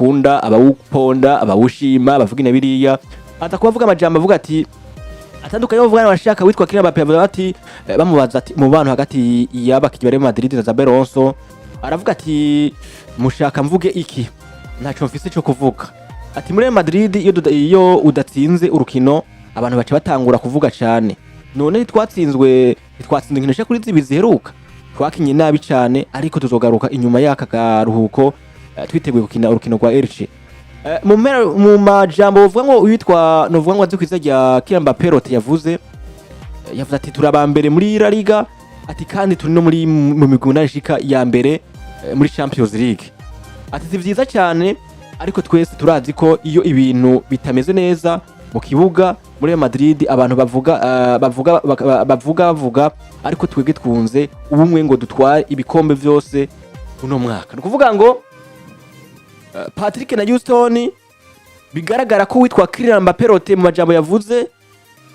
abawukunda abawuponda abawushima bavuga inabiriya atakubavuga amajambo avuga ati atandukanye bavuga n'abashaka witwa K.Mbappe bavuga ati bamubaza ati mu bantu hagati y'abakinyi bari Madrid na Zaberonso aravuga ati mushaka mvuge iki ntaco mfise cyo kuvuga ati muri Madrid iyo udatsinze urukino abantu bace batangura kuvuga cyane none twatsinzwe inkino cyo kuri zibi ziheruka twakinye nabi cyane ariko tuzogaruka inyuma y'aka garuhuko twiteguye gukina urukino rwa Elche mu majambo uvuga ngo witwa novuga ngo azikwiza rya K.Mbappe yavuze ati turabambere muri La Liga ati kandi turi no muri mu migwi nashika ya mbere muri Champions League ati si vyiza cyane ariko twese turazi ko iyo ibintu bitameze neza mu kibuga muri Madrid abantu bavuga ariko twege twunze ubumwe ngo dutware ibikombe byose uno mwaka no kuvuga ngo Patrick na Houston bigaragara ko witwa K.Mbappe mu majambo yavuze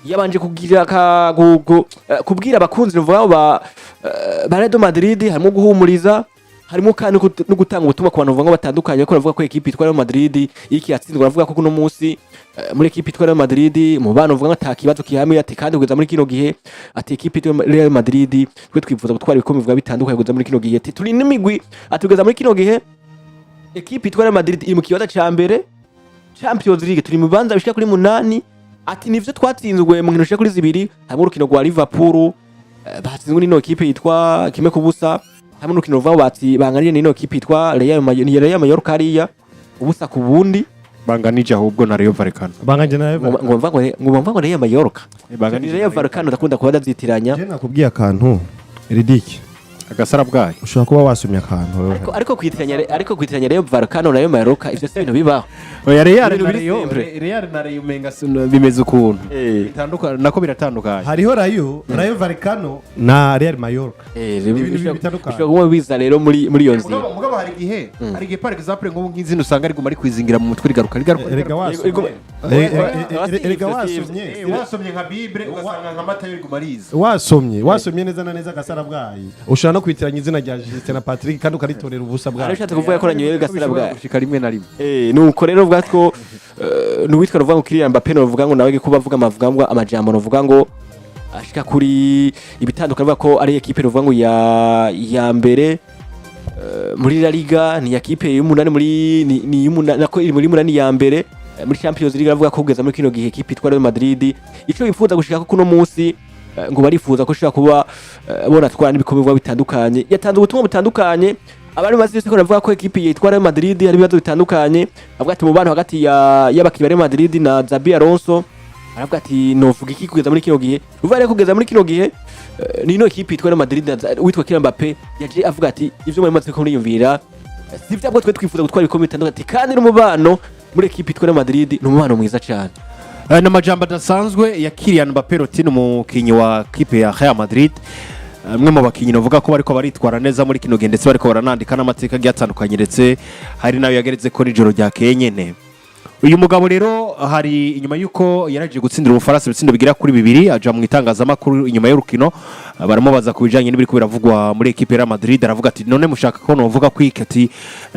yabanje kubwira abakunzi vuba ba Real Madrid harimo guhumuriza harimo kandi no gutanga ubutumwa ku bantu vuga ngo batandukanye ko bavuga ko equipe itwara Madrid iki yatsindwa bavuga ko kuno munsi muri equipe itwara Madrid mu bantu vuga ngo atakibazo kihamye ati kandi kugeza muri kino gihe ati equipe itwara Real Madrid twe twifuza gutwara ibikombe vuga bitandukanye kugeza muri kino gihe ati turi n'imigwi atugeza muri kino gihe equipe itwara Madrid iri mu kibanza ca mbere Champions League turi mu banza bishika kuri 8 ati nivyo twatsinzwe mu nkino shika kuri zibiri hamwe urukino rwa Liverpool batsinzwe n'ino equipe yitwa kime kubusa hamwe n'urukino ruva bati banganije n'ino equipe yitwa Real Mallorca ariya ubusa ku bundi banganije ahubwo na Rayo Vallecano banganije na ngomva ngo Real Mallorca banganije Rayo Vallecano ndakunda kuba dazitiranya je nakubwiye akantu ridiki agasara bwayo ushobora kuba wasumye akantu ariko kwitiranya Rayo Vallecano na Rayo Mallorca ivyo se ibintu bibaho oya Real na Rayo menga bimeze ukuntu bitandukanye nako biratandukanye hariho Rayo Vallecano na Real Mallorca bishobora biza rero muri iyo nzira mugabo hari gihe par exemple ngo ngizi usanga ari guma ari kwizingira mu mutwe rigaruka wasomye nka Bible ugasanga nka Matayo rigumariza wasomye neza na neza gasara bwayi ushaka no kwitiranya izina rya Justin na Patrick kandi ukaritorera ubusa bwayo arashatse kuvuga ko ranyoye gasara bwayo gushika rimwe na rimwe nuko rero bwatwo nuwitwa ruvuga ngo K.Mbappe novuga ngo nawe ko bavuga amavuga ngo amajambo novuga ngo ashika kuri ibitandukanye bavuga ko ari equipe novuga ngo ya mbere muri La Liga ni equipe y'umunani muri ni y'umunani nako iri muri munani ya mbere muri Champions League bavuga ko kugeza muri kino gihe equipe itwara Madrid ico bifuza gushika ko kuno munsi ngo barifuza ko shaka kuba bona twara n'ibikombe bitandukanye yatanze ubutumwa butandukanye abari bazise ko navuga ko equipe yitwara Madrid hari bibazo bitandukanye avuga ati mu bantu hagati y'abakinyi bari Madrid na Xabi Alonso aravuga ati novuga iki kugeza muri kino gihe uvare kugeza muri kino gihe nino equipe yitwara Madrid witwa K.Mbappe yaje avuga ati ivyo muri matse ko niyumvira sivyo abwo twe twifuza gutwara ibikombe bitandukanye kandi n'umubano muri equipe yitwara Madrid n'umubano mwiza cyane na majambo adasanzwe ya K.Mbappe umukinyi wa kipe ya Real Madrid mwe mu bakinyi novuga ko bariko baritwara neza muri kino gihe ndetse bariko baranandika n'amateka y'atandukanye ndetse hari nayo yageretse ko nijoro rya kenyene uyu mugabo rero hari inyuma yuko yaraje gutsindira umufaransa bitsindo bigira kuri 2 aja mu itangazamakuru inyuma y'urukino baramubaza ku bijanye n'ibiri ko biravugwa muri equipe ya Madrid aravuga ati none mushaka ko novuga kwikati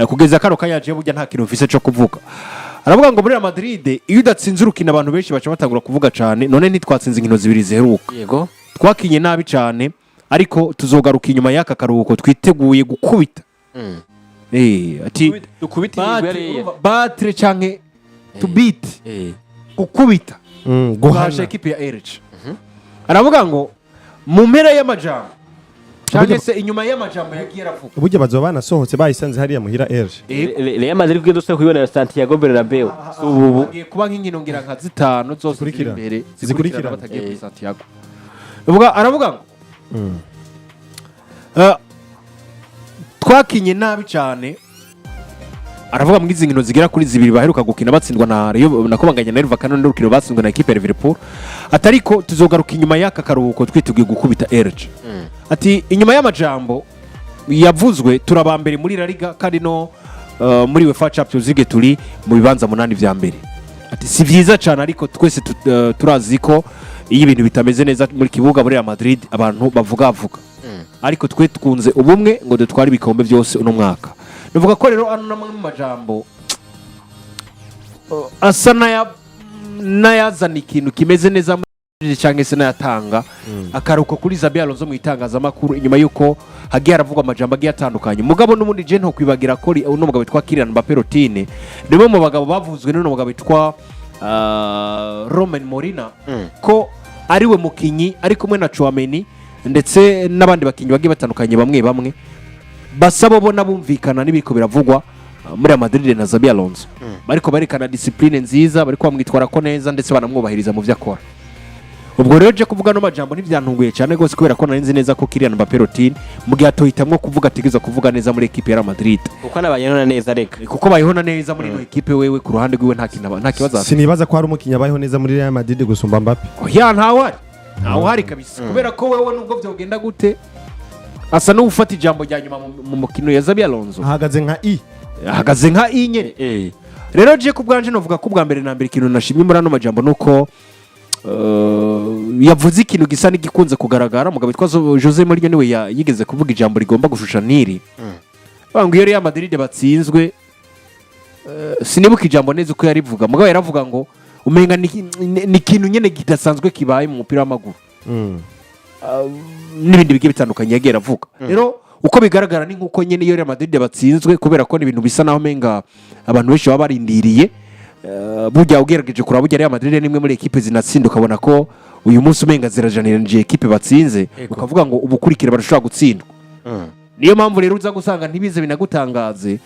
kugeza kano kayaje burya nta kintu mfise cyo kuvuga aravuga ngo muri Real Madrid iyo udatsinze urukino abantu benshi baca batangura kuvuga cyane none ntitwatsinze inkino zibiri ziheruka yego twakinye nabi cyane ariko tuzogaruka inyuma y'aka karuhuko twiteguye gukubita ati dukubita batre canke to beat gukubita guhasha equipe ya Elche aravuga ngo mu mpera y'amajambo cyangwa se inyuma y'amajambo yagiye aravuga burya bazobana sohotse bayisanze hariya muhira Elche Real Madrid kugeza dusaba kubibona Santiago Bernabeu ubu kuba nk'inkino ngira nka 5 zose imbere zikurikira batagiye kuri Santiago aravuga ngo twakinye nabi cyane aravuga mu izinkino zigera kuri 2 baheruka gukina batsindwa na Rayo nakobanganya na Vallecano n'urukino batsindwa na equipe ya Liverpool atariko tuzogaruka inyuma y'aka karuhuko twiteguye gukubita Elche ati inyuma y'amajambo yavuzwe turabambere muri La Liga kandi no muri UEFA Champions League turi mu bibanza 8 vya mbere ati si vyiza cyane ariko twese turazi ko iyo ibintu bitameze neza muri kibuga muri Real Madrid abantu bavuga ariko twe twunze ubumwe ngo dutware ibikombe byose uno mwaka bivuga ko rero ano namwe mu majambo asa n'ayazana ikintu kimeze neza cyangwa se n'ayatanga akaruko kuri Xabi Alonso mu itangazamakuru inyuma y'uko hagiye haravugwa amajambo agiye atandukanye mugabo n'ubundi je nto kwibagira ko uno mugabo witwa Kylian Mbappe Rotine niwe mu bagabo bavuzwe n'uno mugabo witwa Romain Molina ko ariwe mukinyi ari kumwe na Chouameni ndetse n'abandi bakinyi bagiye batandukanye bamwe basaba bo nabumvikana n'ibiko biravugwa muri Madrid na Xabi Alonso bariko barekana discipline nziza bariko bamwitwara ko neza ndetse banamwubahiriza mu vyakora ubwo rero je kuvuga no majambo ntivyantunguye cyane gose kubera ko narinzi neza ko Kylian Mbappe Rotine mu gihe atohitamwo kuvuga ategeza kuvuga neza muri equipe ya Madrid kuko nabayehona neza reka kuko bayehona neza muri no equipe wewe ku ruhande rwiwe nta kibazo sinibaza ko hari umukinya bayeho neza muri Real Madrid gusumba Mbappe oya ntawe hari kabisa kubera ko wewe nubwo vyogenda gute asa no ufata ijambo rya nyuma mu mukino ya Xabi Alonso ahagaze nka I nyene rero je kubwanje novuga ko bwa mbere na mbere ikintu nashimye muri ano majambo nuko yavuze ikintu gisa n'igikunze kugaragara mugabo witwa Jose Mourinho niwe yigeze kuvuga ijambo rigomba gushusha niri bangu iyo Real Madrid batsinzwe sinibuka ijambo neza uko yarivuga mugabo yaravuga ngo umenga ni ikintu nyene kidasanzwe kibaye mu mupira w'amaguru n'ibindi bigiye bitandukanye yagiye aravuga rero uko bigaragara ni nkuko nyene iyo Real Madrid batsinzwe kubera ko ni ibintu bisa naho menga abantu benshi baba barindiriye burya ugerageje kuraba burya Real Madrid nimwe muri equipe zinatsinda ukabona ko uyu munsi umenga zirajaniranje equipe batsinze ukavuga ngo ubukurikira barashobora gutsindwa niyo mpamvu rero uza gusanga ntibize binagutangaze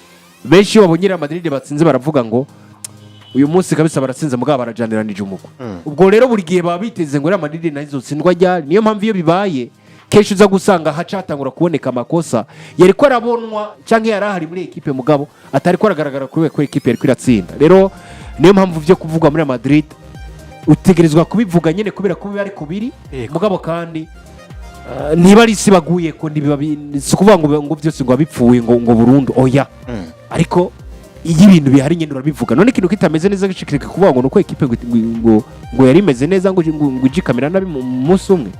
benshi babonye Real Madrid batsinze baravuga ngo uyu munsi kabisa baratsinze mugabo barajaniranije umugwa ubwo rero buri gihe baba biteze ngo Real Madrid nazo tsindwa ryari niyo mpamvu iyo bibaye kenshi uza gusanga hacatangura kuboneka amakosa yari ko arabonwa canke yarahari muri equipe mugabo atari ko aragaragara kuri ko equipe yari kwiratsinda rero niyo mpamvu byo kuvuga muri Madrid utegerezwa kubivuga nyene kubera ko bari kubiri mugabo kandi niba ari sibaguye ko kuvuga ngo byose ngo abipfuye ngo burundu oya ariko iyi bintu bihari nyene urabivuga none ikintu kitameze neza gishikirika kuvuga ngo nuko equipe ngo yari imeze neza ngo ijikamera nabi mu munsi umwe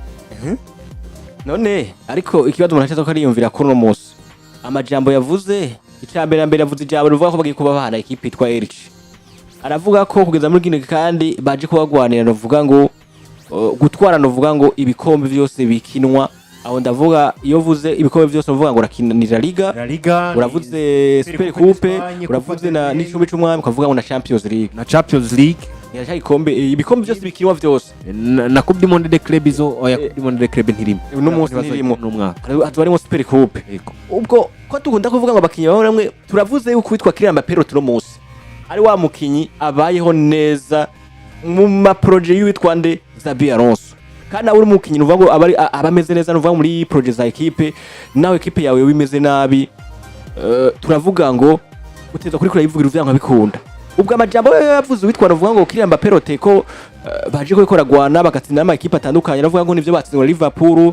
none ariko ikibazo umuntu achaza ko ariyumvira kuri no munsi amajambo yavuze icambere yavuze ijambo ruvuga ko bagiye kuba bahana equipe itwa Elche aravuga ko kugeza muri gine kandi baje kubagwanira novuga ngo gutwara novuga ngo ibikombe byose bikinwa aho ndavuga iyo vuze ibikombe byose novuga ngo rakinira Liga uravuze Super Coupe uravuze na n'icumi c'umwami ukavuga ngo na Champions League yaje ibikombe byose bikinwa byose na Coupe du Monde des Clubs izo oya Coupe du Monde des Clubs ntirimo no munsi ntirimo n'umwaka hatwarimo Super Coupe ubwo ko tugunda kuvuga ngo bakinyi baho namwe turavuze yuko witwa Kylian Mbappe no munsi ari wa mukinyi abayeho neza mu ma projet y'uwitwa nde Xabi Alonso kandi uri mukinyi uvuga ngo abameze neza uvuga muri projet za equipe nawe equipe yawe wimeze nabi turavuga ngo uteza kuri yivugira uvyanka bikunda ubwo amajambo yavuze witwa uvuga ngo Kylian Mbappe ko baje ko ragwana bagatsinda ama equipe atandukanye uvuga ngo nivyo batsinzwe Liverpool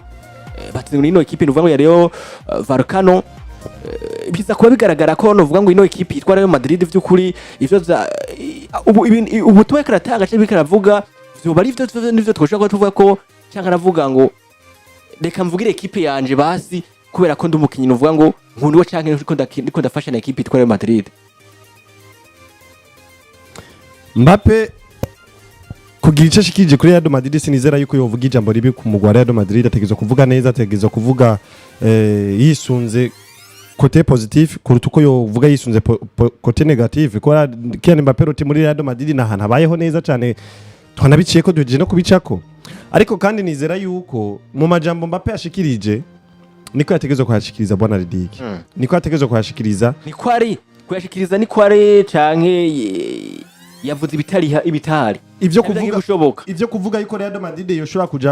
batsinzwe n'ino equipe uvuga ngo yariyo Vallecano biza kuba bigaragara ko novuga ngo ino equipe yitwa Real Madrid vy'ukuri ivyo ubu tuwe karatanga cyo bikaravuga byo bari nivyo twoshaka tuvuga ko cyangwa aravuga ngo reka mvugire equipe yanje basi kubera ko ndumukinyi novuga ngo nkundiwe canke ndiko ndafasha na equipe yitwa Real Madrid Mbappe kugira icyo ashikije kuri Real Madrid sinizera yuko yovuga ijambo ribi ku mugwa Real Madrid ategezwe kuvuga neza ategezwe kuvuga yisunze côté positif kuruta uko yovuga yisunze côté négatif ko Kylian Mbappe roti muri Real Madrid nahana bayeho neza cyane twanabiciye ko duhejeje no kubicako ariko kandi nizera yuko mu majambo Mbappe ashikirije niko yategezwe kuhashikiriza bwana Ridik niko yategezwe kuhashikiriza niko ari kuyashikiriza niko ari canke yavuze ibitari ivyo kuvuga yuko Real Madrid yoshobora kuja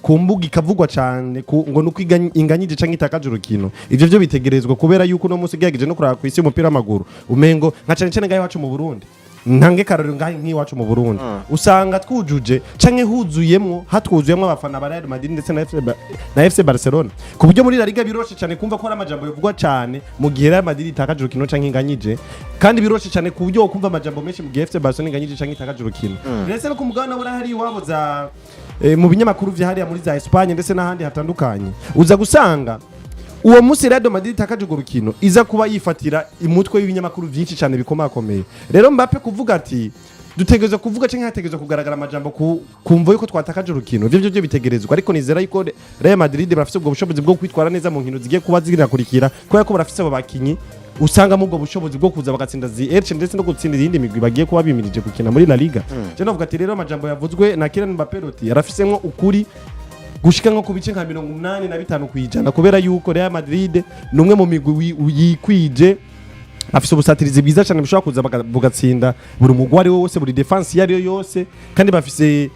ku mbuga ikavugwa cyane ngo nuko inganyije canke itakaje urukino ivyo byo bitegerezwa kubera yuko no musi gyageje no kuraba ku isi y'umupira w'amaguru umengo nka cyane ngaho iwacu mu Burundi ntange karori ngaho nk'iwacu mu Burundi usanga twujuje canke huzuyemwo hatwuzuyemwo abafana ba Real Madrid ndetse na FC Barcelona ku buryo muri La Liga biroshe cyane kumva ko ari amajambo yovugwa cyane mu gihe Real Madrid itakaje urukino canke inganyije kandi biroshe cyane ku buryo kumva amajambo menshi mu gihe FC Barcelona inganyije canke itakaje urukino ndetse no ku mugabane bura hari iwabo za mu binyamakuru vyahariya muri za Espagne ndetse n'ahandi hatandukanye uza gusanga uwo munsi Real Madrid itakaje urwo rukino iza kuba yifatira imutwe y'ibinyamakuru byinshi cyane bikomakomeye. Rero Mbappe kuvuga ati dutegereza kuvuga cyangwa hategereza kugaragara amajambo kumva yuko twatakaje urukino byo bitegerezwa, ariko nizera yuko Real Madrid barafite ubwo bushobozi bwo kwitwara neza mu nkino zigiye kuba zirakurikira, kubera ko barafite abo bakinyi usanga mu ubwo bushobozi bwo kuza bagatsinda Elche ndetse no gutsinda izindi migwi bagiye kuba bimirije gukina muri La Liga. Je navuga ati rero amajambo yavuzwe na Kylian Mbappe yarafisemwo ukuri gushika nko ku bice nka 85 kwijana, kubera yuko Real Madrid numwe mu migwi yikwije afise ubusatirizi bwiza cyane bushobora kuza bugatsinda buri mugwari wose buri defense yari yose, kandi bafise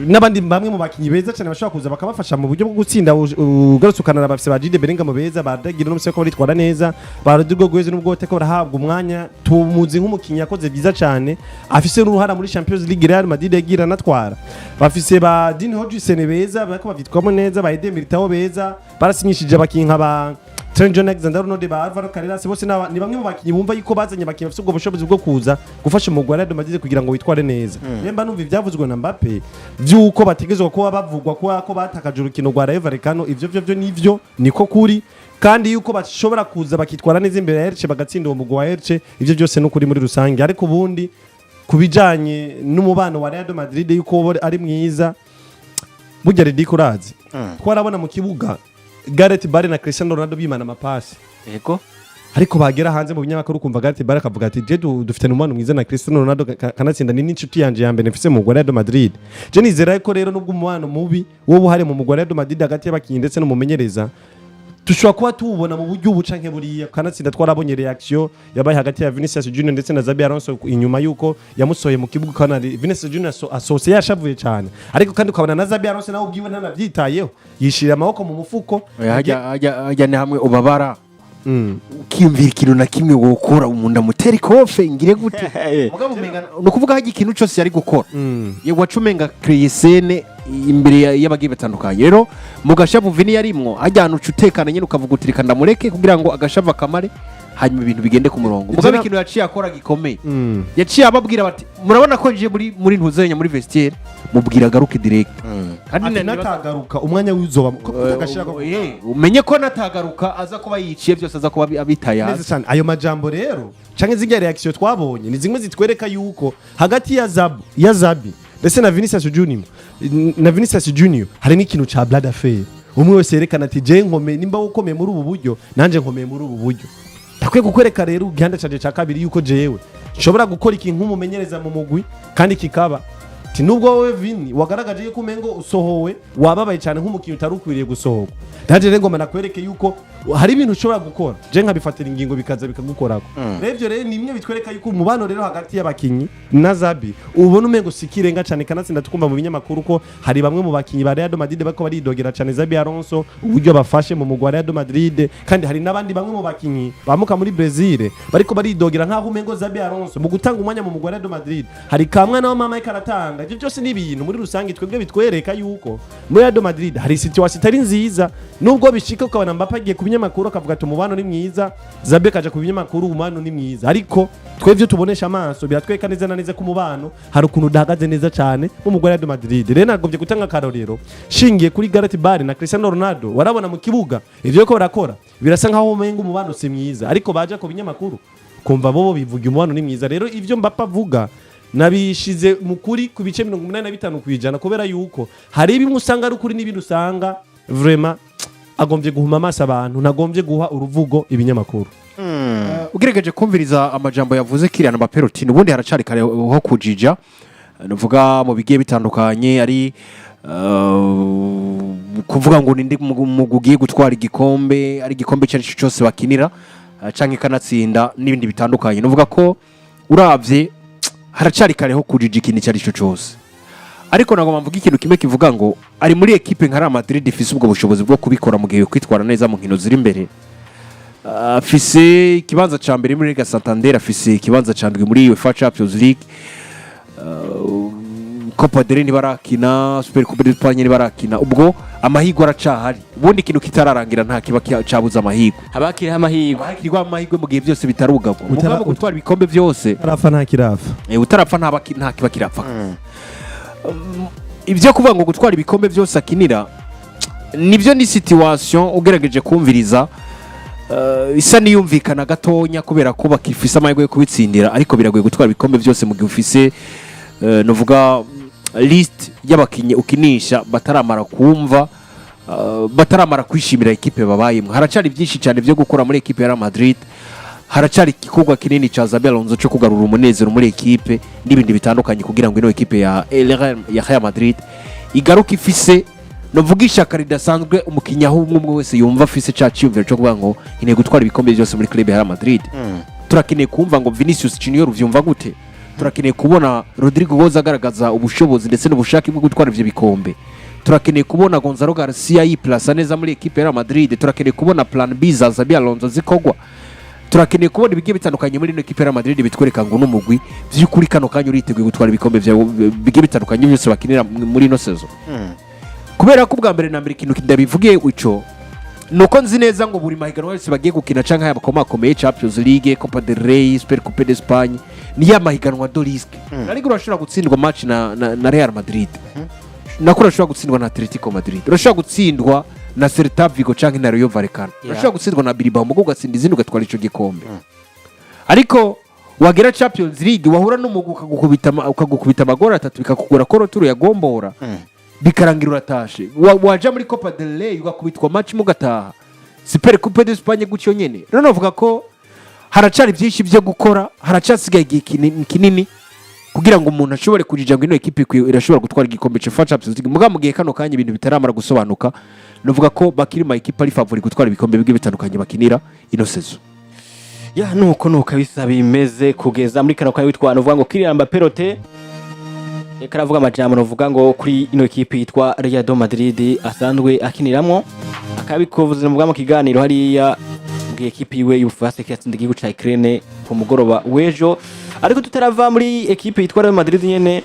n'abandi bamwe mu bakinyi beza cyane bashobora kuza bakabafasha mu buryo bwo gutsinda. Ugarusukana bafise ba Jude Bellingham mu beza badagira no museko baritwara neza, Rodrigo Goes n'ubwo teko barahabwa umwanya, tumuzi nk'umukinyi yakoze byiza cyane afise n'uruhara muri Champions League Real Madrid yagira natwara. Bafise ba Dean Hodgson beza bako bavitwamo neza, ba Eden Militao beza, barasinyishije abakinyi nk'aba Trent Alexander-Arnold ba Alvaro Carreras, bose ni bamwe mu bakinyi bumva yuko bazanye abakinyi bafite ubwo bushobozi bwo kuza gufasha umugwi Real Madrid kugira ngo witware neza. Nemba numva ivyavuzwe na Mbappe vyuko bategezwe kuba bavugwa ko batakaje urukino rwa Rayo Vallecano, ivyo nivyo niko kuri, kandi yuko bashobora kuza bakitwara neza imbere ya Elche bagatsinda uwo mugwi wa Elche, ivyo byose no kuri muri rusange. Ariko ubundi kubijanye n'umubano wa Real Madrid yuko ari mwiza burya ridikurazi twarabona mu kibuga Gareth Bale na Cristiano Ronaldo bimana amapasi, yego, ariko bagera hanze mu binyamakuru kumva Gareth Bale akavuga ati je dufite n'umwana mwiza na Cristiano Ronaldo kanatsinda ni n'inshuti yanje ya mbere mfise mu Real Madrid. Je nizera ko rero nubwo umubano mubi wo buhare mu Real Madrid hagati y'abakinyi ndetse no mumenyereza tushobora kuba tubona mu buryo buca nke buriya, kanatsinda twarabonye reaction yabaye hagati ya Vinicius Junior ndetse na Xabi Alonso inyuma yuko yamusoye mu kibuga, kana Vinicius Junior asose yashavuye cyane, ariko kandi ukabona na Xabi Alonso nawe ubwiwe ntanavyitayeho yishira amaboko mu mufuko hajya ne hamwe ubabara ukiyumvira ikintu na kimwe wokora umuntu amutera ikofe ngire gute mugabo umenga no kuvuga haje ikintu cyose yari gukora ye wacumenga créer scène imbere y'abagiye batandukanye. Rero mugashavu vini yarimwo ajyana ucutekana nyine ukavuga utirika ndamureke kugira ngo agashava kamare hanyuma ibintu bigende ku murongo. Mugabo ikintu yaciye akora gikomeye yaciye ababwira bati murabona ko nje muri ntuzenya muri vestiaire mubwira garuke direct kandi natagaruka umwanya w'izoba agashira ko umenye ko natagaruka aza kuba yiciye byose aza kuba abitaye hasi. Ayo majambo rero canke zinga reaction twabonye ni zimwe zitwereka yuko hagati ya Zabi ndetse na Vinicius Junior hari n'ikintu ca blood affair, umwe wese yerekana ati je nkome nimba ukomeye muri ubu buryo nanje nkomeye muri ubu buryo. Takwiye kukwereka rero ugihanda canje ca kabiri yuko jewe nshobora gukora ikintu nk'umumenyereza mu mugwi kandi kikaba ti nubwo wowe Vini wagaragaje yuko umengo usohowe wababaye cyane nk'umukinyi utarukwiriye gusohoka, ndaje rero ngoma nakwereke yuko hari ibintu ushobora gukora je nkabifatira ingingo bikaza bikagukorako. Revyo rero nimwe bitwereka yuko umubano rero hagati y'abakinyi na Zabi ubona umengo sikirenga cyane, kanatsinda tukumva mu binyamakuru ko hari bamwe mu bakinyi ba Real Madrid bako baridogera cyane Xabi Alonso uburyo bafashe mu mugwa Real Madrid, kandi hari nabandi bamwe mu bakinyi bamuka muri Brazil bariko baridogera nkaho umengo Xabi Alonso mu gutanga umwanya mu mugwa Real Madrid hari kamwana wa mama ikaratanga. Ibyo byose ni ibintu muri rusange twebwe bitwereka yuko muri Real Madrid hari situation itari nziza, nubwo bishika ukabona Mbappe agiye ku binyamakuru akavuga ati umubano ni mwiza, Zabe kaja ku binyamakuru umubano ni mwiza, ariko twebwe tubonesha amaso biratweka neza na neza ku mubano hari ukuntu udahagaze neza cyane mu Real Madrid. Rero nagombye gutanga karorero shingiye kuri Gareth Bale na Cristiano Ronaldo, warabona mu kibuga ivyo ko barakora birasa nkaho umenga umubano si mwiza, ariko baje ku binyamakuru kumva bobo bivuga umubano ni mwiza. Rero ivyo Mbappe avuga nabishize mukuri ku bice 85 kwijana, kubera yuko hari ibimwe usanga ari ukuri n'ibindi usanga vraiment agombye guhuma amaso abantu, nagombye guha uruvugo ibinyamakuru. Ugerageje kumviriza amajambo yavuze Kylian Mbappe ubundi haracari kare ho kujija, nuvuga mu bigiye bitandukanye ari kuvuga ngo nindi mugugiye gutwara igikombe, ari igikombe cyari cyose bakinira canke kanatsinda n'ibindi bitandukanye. Nuvuga ko uravye haracari kare ho kujija ikintu cyari cyose, ariko nagomba mvuga ikintu kimwe kivuga ngo ari muri equipe nka Real Madrid ifise ubwo bushobozi bwo kubikora mu gihe kwitwara neza mu nkino ziri imbere. Afise ikibanza ca mbere muri Liga Santander, afise ikibanza ca ndwi muri UEFA Champions League, Copa del Rey barakina, Super Coupe d'Espagne barakina, ubwo amahirwe aracahari. Ubundi ikintu kitararangira nta kiba cabuza amahirwe, habakiriho amahirwe mu gihe byose bitarugagwa. Mugabo gutwara ibikombe byose utarafa nta kirafa, utarapfa nta kiba kirapfa. Ibyo kuvuga ngo gutwara ibikombe byose akinira nibyo ni situation ugerageje kumviriza isa niyumvikana gatonya kubera ko bakifisa amahirwe yo kubitsindira ariko biragoye gutwara ibikombe byose mu gihe ufise novuga list y'abakinyi ukinisha bataramara kumva bataramara kwishimira ekipe babayemo. Haracari byinshi cyane byo gukora muri ekipe ya Madrid, haracari igikorwa kinini cha Xabi Alonso cyo kugarura umunezero muri ekipe n'ibindi bitandukanye kugira ngo ino ekipe ya Real Madrid igaruka ifise novuga ishaka ridasanzwe umukinya aho umwe wese yumva afise ca cyumviro cyo kuvuga ngo ine gutwara ibikombe byose muri club ya Real Madrid. Turakeneye kumva ngo Vinicius Junior vyumva gute, turakeneye kubona Rodrigo Goza agaragaza ubushobozi ndetse n'ubushake bwo gutwara ivyo bikombe, turakeneye kubona Gonzalo Garcia yiplasa neza muri ekipe ya Real Madrid, turakeneye kubona plan B za Xabi Alonso zikogwa, turakeneye kubona ibigiye bitandukanye muri ino ekipe ya Real Madrid bitwereka ngo n'umugwi vy'ukuri kano kanya uriteguye gutwara ibikombe bigiye bitandukanye byose bakinira muri ino season. Kubera ko ubwa mbere na mbere ikintu kindabivugiye ico nuko nzi neza ngo buri mahiganwa yose bagiye gukina canka y'abakomeye Champions League, Copa del Rey, Super Coupe d'Espagne ni ya mahiganwa do risque. Ariko urashobora gutsindwa match na Real Madrid, nakora urashobora gutsindwa na Atletico Madrid, urashobora gutsindwa na Celta Vigo canke na Rayo Vallecano, urashobora gutsindwa na Bilbao mugo ugatsinda izindi ugatwara ico gikombe. Ariko wagera Champions League wahura n'umugu ukagukubita amagora 3 bikakugora ko roturu yagombora bikarangira uratashe, waja muri Copa del Rey ugakubitwa match mugataha, Super Coupe d'Espagne gutyo nyene. Rero navuga ko haracari byinshi byo gukora, haracasigaye igihe kinini kugira ngo umuntu ashobore kujija ngo ino ekipe irashobora gutwara igikombe cya Champions League. Muga mugihe kano kanya ibintu bitaramara gusobanuka, navuga ko bakiri ma ekipe ari favori gutwara ibikombe bigiye bitandukanye bakinira ino season. Ya nuko kabisa bimeze kugeza muri kano kanya witwa novuga ngo Kylian Mbappe karavuga amajambo novuga ngo kuri ino ekipe yitwa Real Madrid asanzwe akiniramwo, akabikovuze novuga mu kiganiro hariya mu ekipe yiwe y'Ubufaransa cyatsinda igihugu ca Ukraine ku mugoroba wejo. Ariko tutarava muri ekipe yitwa Real Madrid nyene,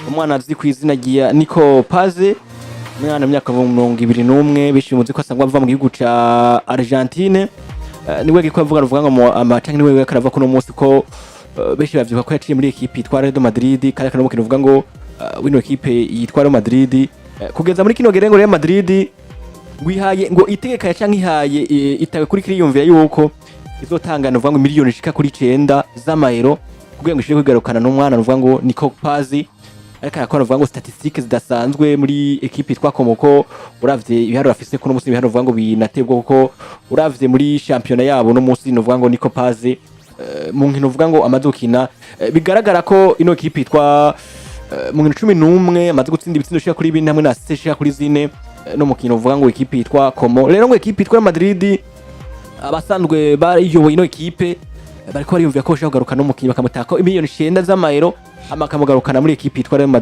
umwana azi ku izina rya Nico Paze, umwana w'imyaka 21 bishimuze ko asangwa ava mu gihugu ca Argentine, niwe giko avuga ngo amatangi niwe karava ko no munsi ko beshi bavyuka ko yaciye muri ekipe yitwa Real Madrid kandi kana mukino uvuga ngo wino ekipe yitwa Real Madrid kugeza muri kino gerengo Real Madrid wihaye ngo itegeka cyangwa ihaye itawe kuri kiriyumvira yuko izotangana uvuga ngo miliyoni shika kuri 9 z'amayero kugira ngo ishire kwigarukana n'umwana uvuga ngo Nico Pazi, ariko yakora uvuga ngo statistiques zidasanzwe muri ekipe yitwa Komoko. Uravye ibiharuro afise ko no musi ibiharuro uvuga ngo binatebwa kuko uravye muri championnat yabo no musi uvuga ngo Nico Pazi mu nkino uvuga ngo amadukina bigaragara ko ino ekipe yitwa mu nkino 11 amaze gutsinda ibitsindo shika kuri 2 hamwe na assist shika kuri 4 no mukino uvuga ngo ekipe yitwa Como. Rero ngo ekipe yitwa Madrid abasanzwe bariyoboye ino ekipe bariko bariyumvira ko bashaka kugaruka no mukinyi bakamutaka miliyoni 9 z'amayero amakamugarukana muri ekipe yitwa Real Madrid.